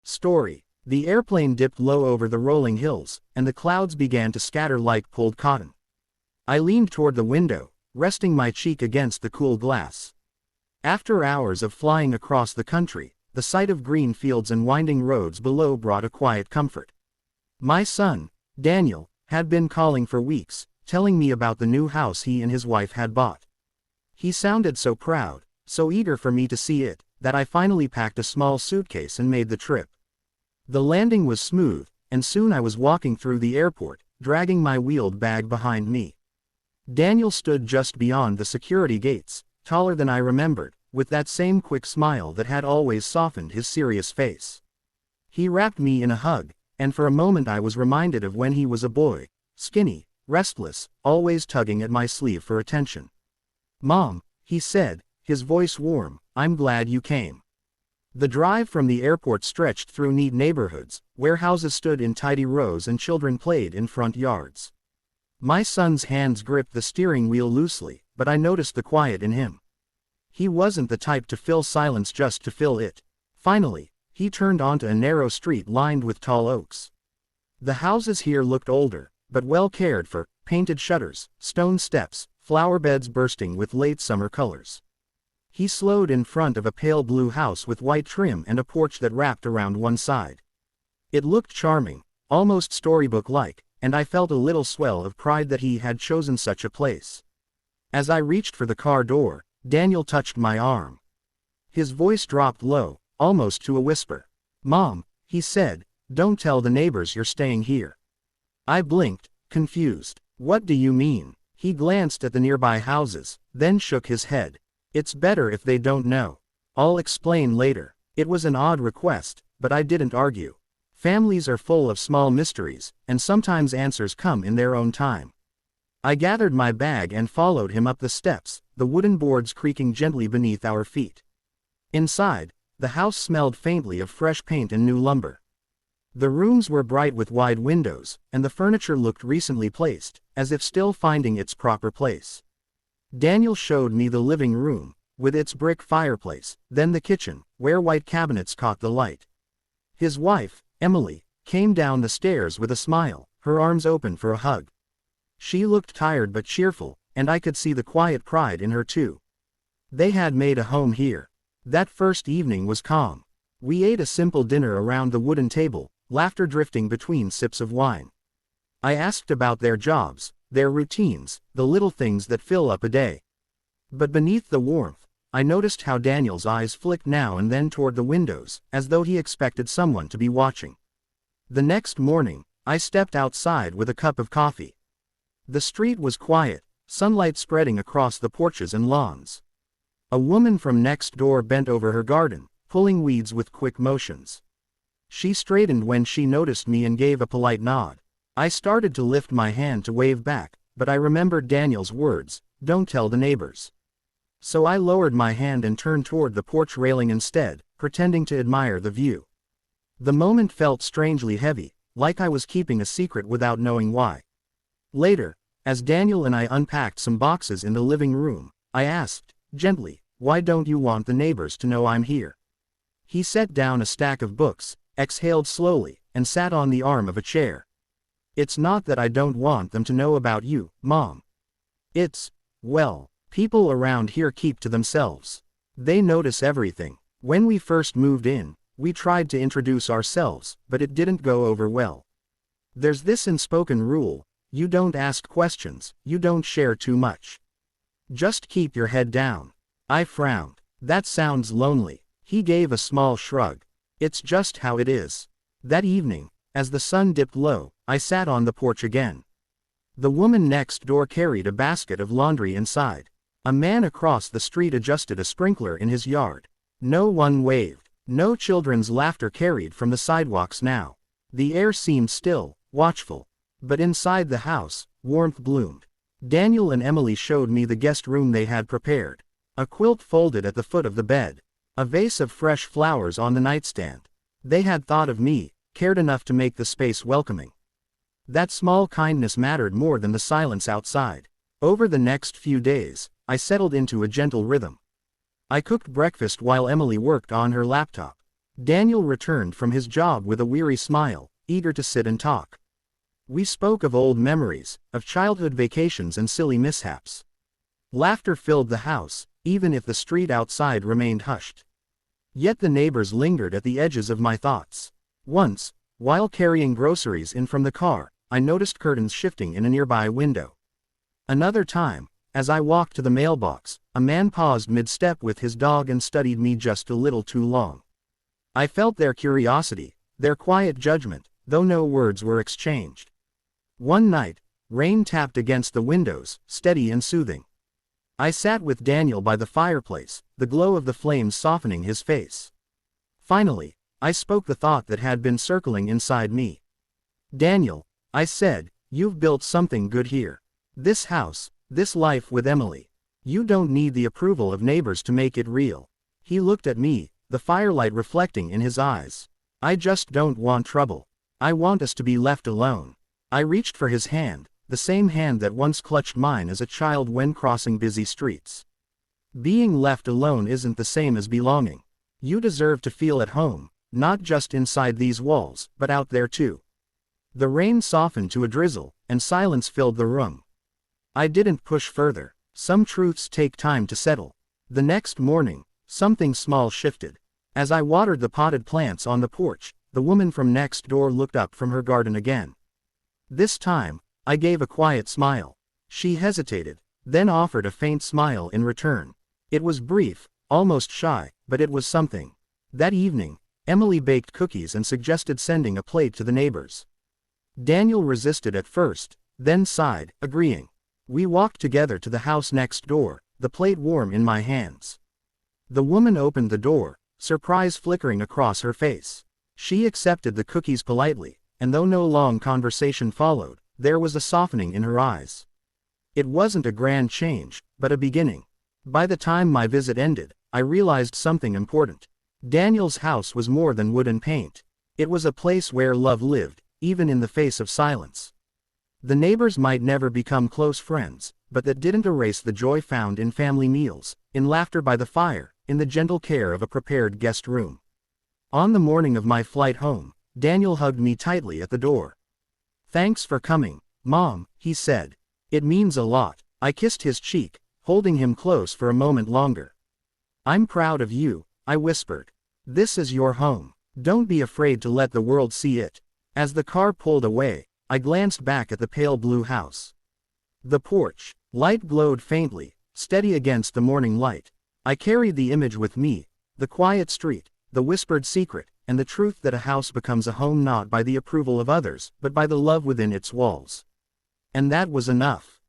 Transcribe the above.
Story. The airplane dipped low over the rolling hills, and the clouds began to scatter like pulled cotton. I leaned toward the window, resting my cheek against the cool glass. After hours of flying across the country, the sight of green fields and winding roads below brought a quiet comfort. My son, Daniel, had been calling for weeks, telling me about the new house he and his wife had bought. He sounded so proud, so eager for me to see it, that I finally packed a small suitcase and made the trip. The landing was smooth, and soon I was walking through the airport, dragging my wheeled bag behind me. Daniel stood just beyond the security gates, taller than I remembered, with that same quick smile that had always softened his serious face. He wrapped me in a hug, and for a moment I was reminded of when he was a boy, skinny, restless, always tugging at my sleeve for attention. "Mom," he said, his voice warm, "I'm glad you came." The drive from the airport stretched through neat neighborhoods, where houses stood in tidy rows and children played in front yards. My son's hands gripped the steering wheel loosely, but I noticed the quiet in him. He wasn't the type to fill silence just to fill it. Finally, he turned onto a narrow street lined with tall oaks. The houses here looked older, but well cared for, painted shutters, stone steps, flower beds bursting with late summer colors. He slowed in front of a pale blue house with white trim and a porch that wrapped around one side. It looked charming, almost storybook-like, and I felt a little swell of pride that he had chosen such a place. As I reached for the car door, Daniel touched my arm. His voice dropped low, almost to a whisper. "Mom," he said, "don't tell the neighbors you're staying here." I blinked, confused. "What do you mean?" He glanced at the nearby houses, then shook his head. "It's better if they don't know. I'll explain later." It was an odd request, but I didn't argue. Families are full of small mysteries, and sometimes answers come in their own time. I gathered my bag and followed him up the steps, the wooden boards creaking gently beneath our feet. Inside, the house smelled faintly of fresh paint and new lumber. The rooms were bright with wide windows, and the furniture looked recently placed, as if still finding its proper place. Daniel showed me the living room, with its brick fireplace, then the kitchen, where white cabinets caught the light. His wife, Emily, came down the stairs with a smile, her arms open for a hug. She looked tired but cheerful, and I could see the quiet pride in her too. They had made a home here. That first evening was calm. We ate a simple dinner around the wooden table, laughter drifting between sips of wine. I asked about their jobs, their routines, the little things that fill up a day. But beneath the warmth, I noticed how Daniel's eyes flicked now and then toward the windows, as though he expected someone to be watching. The next morning, I stepped outside with a cup of coffee. The street was quiet, sunlight spreading across the porches and lawns. A woman from next door bent over her garden, pulling weeds with quick motions. She straightened when she noticed me and gave a polite nod. I started to lift my hand to wave back, but I remembered Daniel's words, "Don't tell the neighbors." So I lowered my hand and turned toward the porch railing instead, pretending to admire the view. The moment felt strangely heavy, like I was keeping a secret without knowing why. Later, as Daniel and I unpacked some boxes in the living room, I asked, gently, "Why don't you want the neighbors to know I'm here?" He set down a stack of books, exhaled slowly, and sat on the arm of a chair. "It's not that I don't want them to know about you, Mom. Well, people around here keep to themselves. They notice everything. When we first moved in, we tried to introduce ourselves, but it didn't go over well. There's this unspoken rule: you don't ask questions, you don't share too much. Just keep your head down." I frowned. "That sounds lonely." He gave a small shrug. "It's just how it is." That evening, as the sun dipped low, I sat on the porch again. The woman next door carried a basket of laundry inside. A man across the street adjusted a sprinkler in his yard. No one waved. No children's laughter carried from the sidewalks now. The air seemed still, watchful. But inside the house, warmth bloomed. Daniel and Emily showed me the guest room they had prepared. A quilt folded at the foot of the bed. A vase of fresh flowers on the nightstand. They had thought of me, cared enough to make the space welcoming. That small kindness mattered more than the silence outside. Over the next few days, I settled into a gentle rhythm. I cooked breakfast while Emily worked on her laptop. Daniel returned from his job with a weary smile, eager to sit and talk. We spoke of old memories, of childhood vacations and silly mishaps. Laughter filled the house, even if the street outside remained hushed. Yet the neighbors lingered at the edges of my thoughts. Once, while carrying groceries in from the car, I noticed curtains shifting in a nearby window. Another time, as I walked to the mailbox, a man paused mid-step with his dog and studied me just a little too long. I felt their curiosity, their quiet judgment, though no words were exchanged. One night, rain tapped against the windows, steady and soothing. I sat with Daniel by the fireplace, the glow of the flames softening his face. Finally, I spoke the thought that had been circling inside me. "Daniel," I said, "you've built something good here. This house, this life with Emily. You don't need the approval of neighbors to make it real." He looked at me, the firelight reflecting in his eyes. "I just don't want trouble. I want us to be left alone." I reached for his hand, the same hand that once clutched mine as a child when crossing busy streets. Being left alone isn't the same as belonging. You deserve to feel at home, not just inside these walls, but out there too. The rain softened to a drizzle, and silence filled the room. I didn't push further. Some truths take time to settle. The next morning, something small shifted. As I watered the potted plants on the porch, the woman from next door looked up from her garden again. This time, I gave a quiet smile. She hesitated, then offered a faint smile in return. It was brief, almost shy, but it was something. That evening, Emily baked cookies and suggested sending a plate to the neighbors. Daniel resisted at first, then sighed, agreeing. We walked together to the house next door, the plate warm in my hands. The woman opened the door, surprise flickering across her face. She accepted the cookies politely, and though no long conversation followed, there was a softening in her eyes. It wasn't a grand change, but a beginning. By the time my visit ended, I realized something important. Daniel's house was more than wood and paint. It was a place where love lived, even in the face of silence. The neighbors might never become close friends, but that didn't erase the joy found in family meals, in laughter by the fire, in the gentle care of a prepared guest room. On the morning of my flight home, Daniel hugged me tightly at the door. "Thanks for coming, Mom," he said. "It means a lot." I kissed his cheek, holding him close for a moment longer. "I'm proud of you," I whispered. "This is your home. Don't be afraid to let the world see it." As the car pulled away, I glanced back at the pale blue house. The porch, light glowed faintly, steady against the morning light. I carried the image with me, the quiet street, the whispered secret, and the truth that a house becomes a home not by the approval of others, but by the love within its walls. And that was enough.